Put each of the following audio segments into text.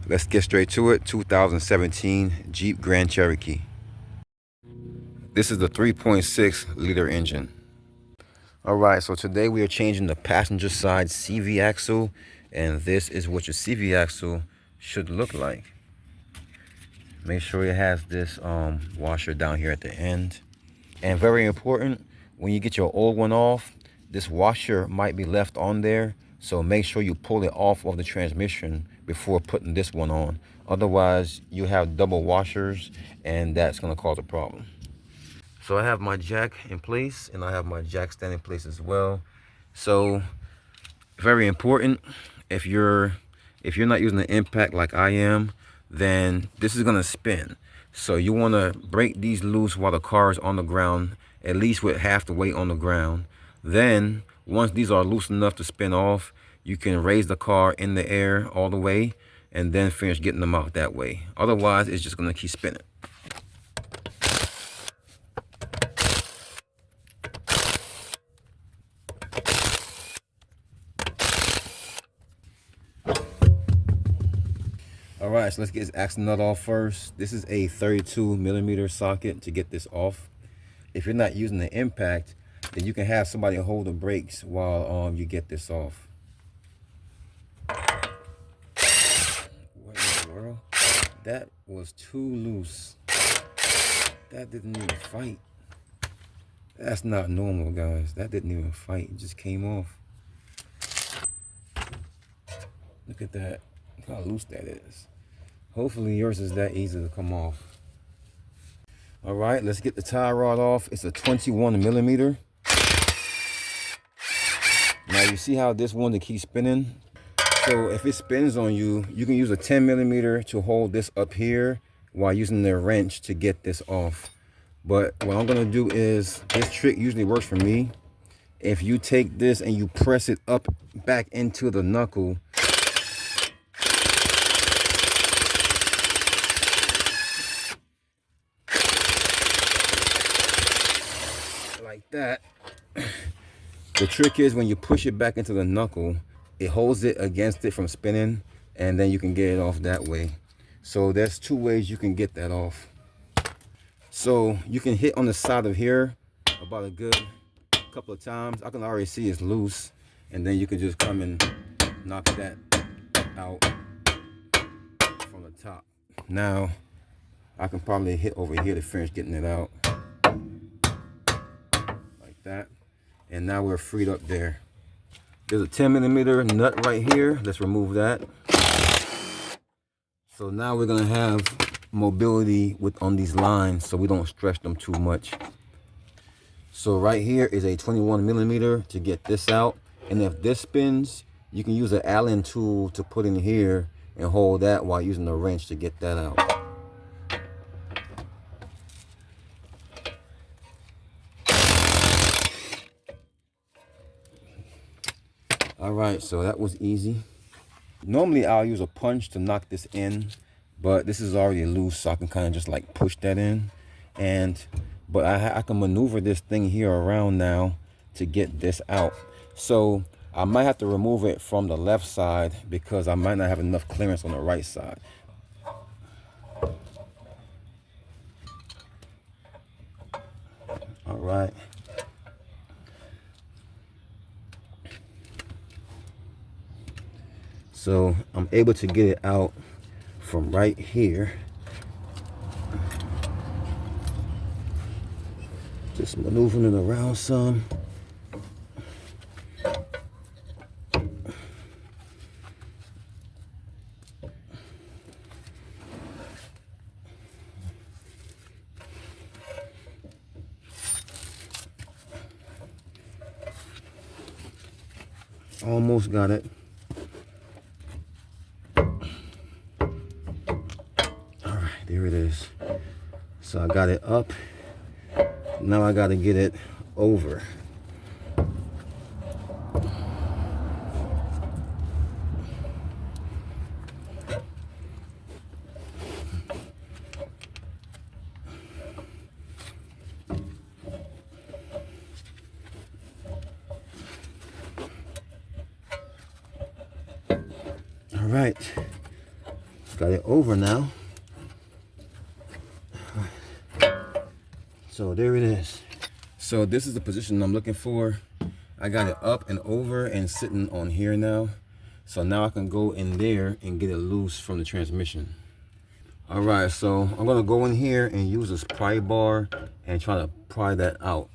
Let's get straight to it. 2017 Jeep Grand Cherokee. This is the 3.6 liter engine. Alright, so today we are changing the passenger side CV axle, and this is what your CV axle should look like. Make sure it has this washer down here at the end. And very important, when you get your old one off, this washer might be left on there, so make sure you pull it off of the transmission before putting this one on. Otherwise, you have double washers, and that's going to cause a problem. So I have my jack in place, and I have my jack stand in place as well. So very important, if you're not using the impact like I am, then this is going to spin. So you want to break these loose while the car is on the ground, at least with half the weight on the ground. Then once these are loose enough to spin off, you can raise the car in the air all the way and then finish getting them out that way. Otherwise, it's just going to keep spinning. All right, so let's get this axle nut off first. This is a 32mm socket to get this off. If you're not using the impact, then you can have somebody hold the brakes while you get this off. What in the world? That was too loose. That didn't even fight. That's not normal, guys. That didn't even fight. It just came off. Look at that. Look how loose that is. Hopefully yours is that easy to come off. All right, let's get the tie rod off. It's a 21mm. Now you see how this one to keep spinning? So if it spins on you, you can use a 10mm to hold this up here while using the wrench to get this off. But what I'm gonna do is, this trick usually works for me. If you take this and you press it up back into the knuckle, like that. The trick is when you push it back into the knuckle, it holds it against it from spinning, and then you can get it off that way. So there's two ways you can get that off. So you can hit on the side of here about a good couple of times. I can already see it's loose, and then you can just come and knock that out from the top. Now I can probably hit over here to finish getting it out. Like that. And now we're freed up there. There's a 10mm nut right here. Let's remove that. So now we're gonna have mobility on these lines so we don't stretch them too much. So right here is a 21mm to get this out. And if this spins, you can use an Allen tool to put in here and hold that while using the wrench to get that out. All right, so that was easy. Normally I'll use a punch to knock this in, but this is already loose, so I can kind of just like push that in. But I can maneuver this thing here around now to get this out. So I might have to remove it from the left side because I might not have enough clearance on the right side. All right. So I'm able to get it out from right here. Just maneuvering it around some. Almost got it. There it is. So I got it up. Now I got to get it over. All right. Got it over now. So there it is. So this is the position I'm looking for. I got it up and over and sitting on here now. So now I can go in there and get it loose from the transmission. All right, so I'm gonna go in here and use this pry bar and try to pry that out.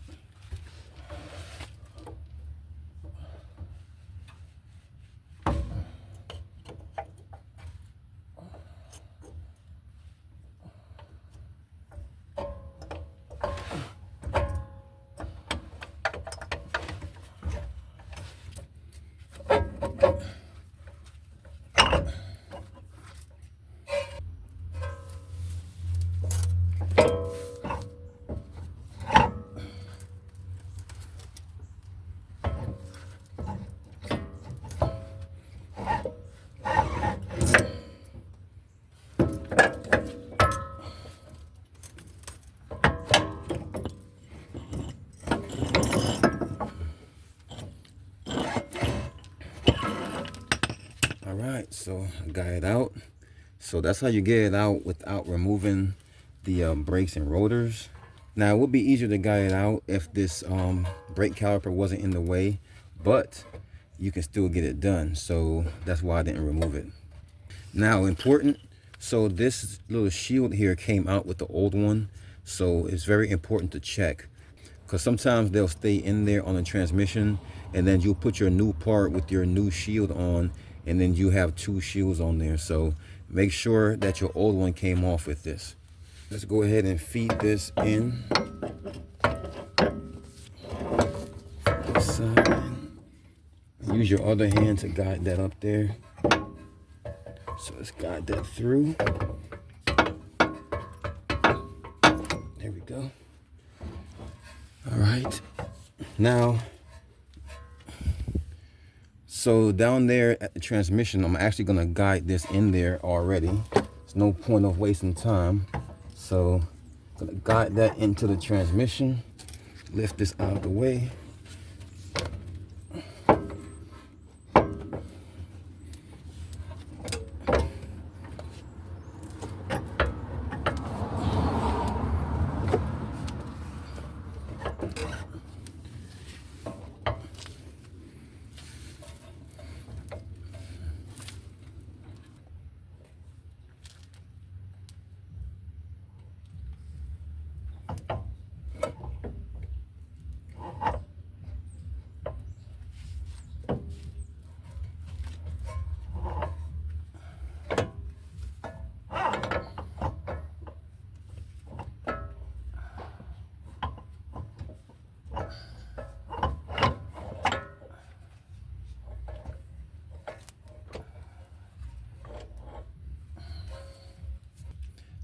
All right, so I got it out. So that's how you get it out without removing the brakes and rotors. Now it would be easier to guide it out if this brake caliper wasn't in the way, but you can still get it done. So that's why I didn't remove it. Now important, so this little shield here came out with the old one. So it's very important to check, because sometimes they'll stay in there on the transmission, and then you'll put your new part with your new shield on, and then you have two shields on there. So make sure that your old one came off with this. Let's go ahead and feed this in. This side. Use your other hand to guide that up there. So let's guide that through. There we go. All right. Now, so down there at the transmission, I'm actually gonna guide this in there already. There's no point of wasting time. So I'm gonna guide that into the transmission. Lift this out of the way.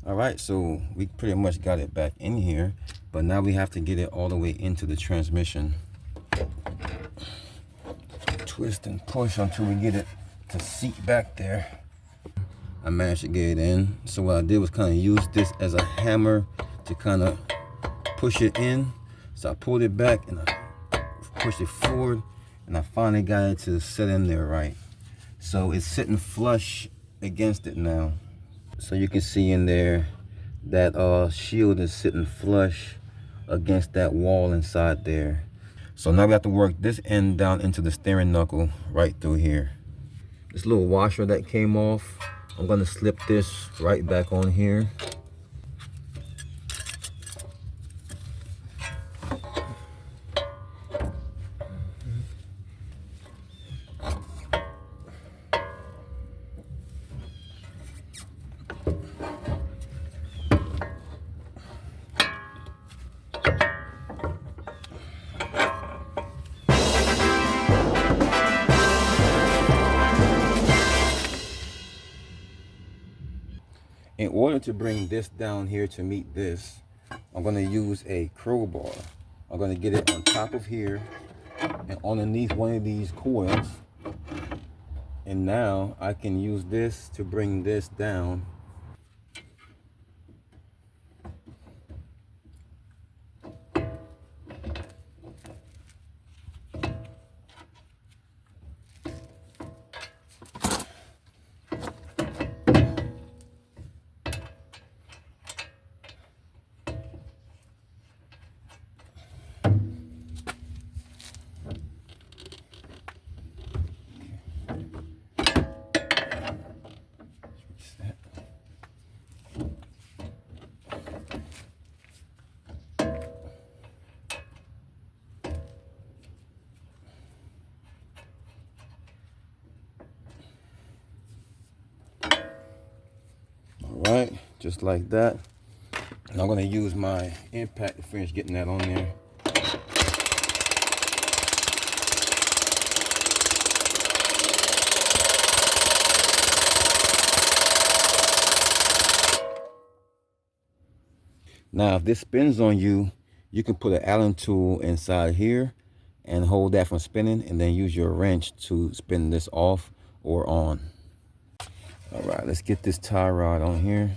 All right, so we pretty much got it back in here, but now we have to get it all the way into the transmission. Twist and push until we get it to seat back there. I managed to get it in. So what I did was kind of use this as a hammer to kind of push it in. So I pulled it back and I pushed it forward, and I finally got it to set in there right. So it's sitting flush against it now. So you can see in there that shield is sitting flush against that wall inside there. So now we have to work this end down into the steering knuckle right through here. This little washer that came off, I'm gonna slip this right back on here. In order to bring this down here to meet this, I'm going to use a crowbar. I'm going to get it on top of here and underneath one of these coils. And now I can use this to bring this down. just like that. And I'm gonna use my impact to finish getting that on there. Now, if this spins on you, you can put an Allen tool inside here and hold that from spinning, and then use your wrench to spin this off or on. All right, let's get this tie rod on here.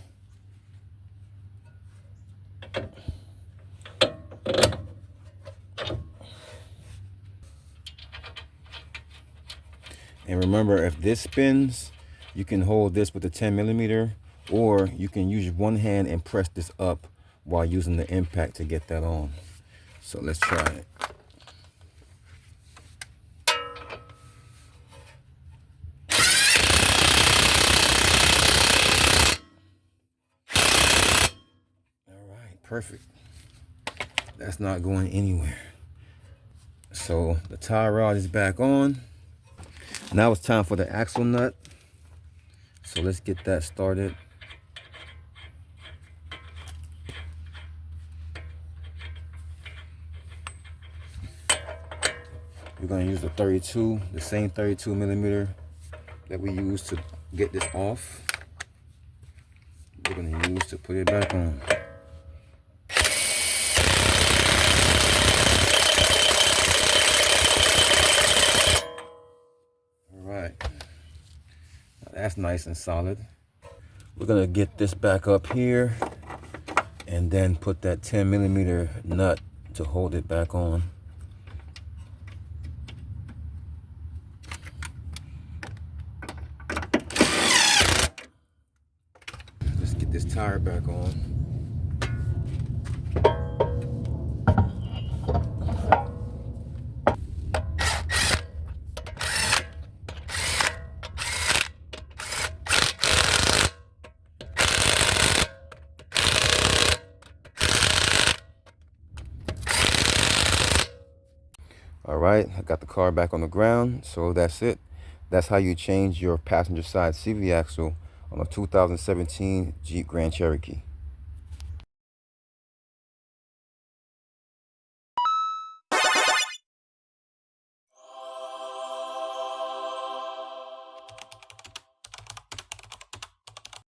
And remember, if this spins, you can hold this with a 10mm, or you can use one hand and press this up while using the impact to get that on. So let's try it. All right, perfect. That's not going anywhere. So the tie rod is back on. Now it's time for the axle nut. So let's get that started. We're going to use the 32, the same 32mm that we used to get this off. We're going to use to put it back on. All right, now that's nice and solid. We're going to get this back up here and then put that 10mm nut to hold it back on. Let's get this tire back on. All right, I got the car back on the ground, so that's it. That's how you change your passenger side CV axle on a 2017 Jeep Grand Cherokee.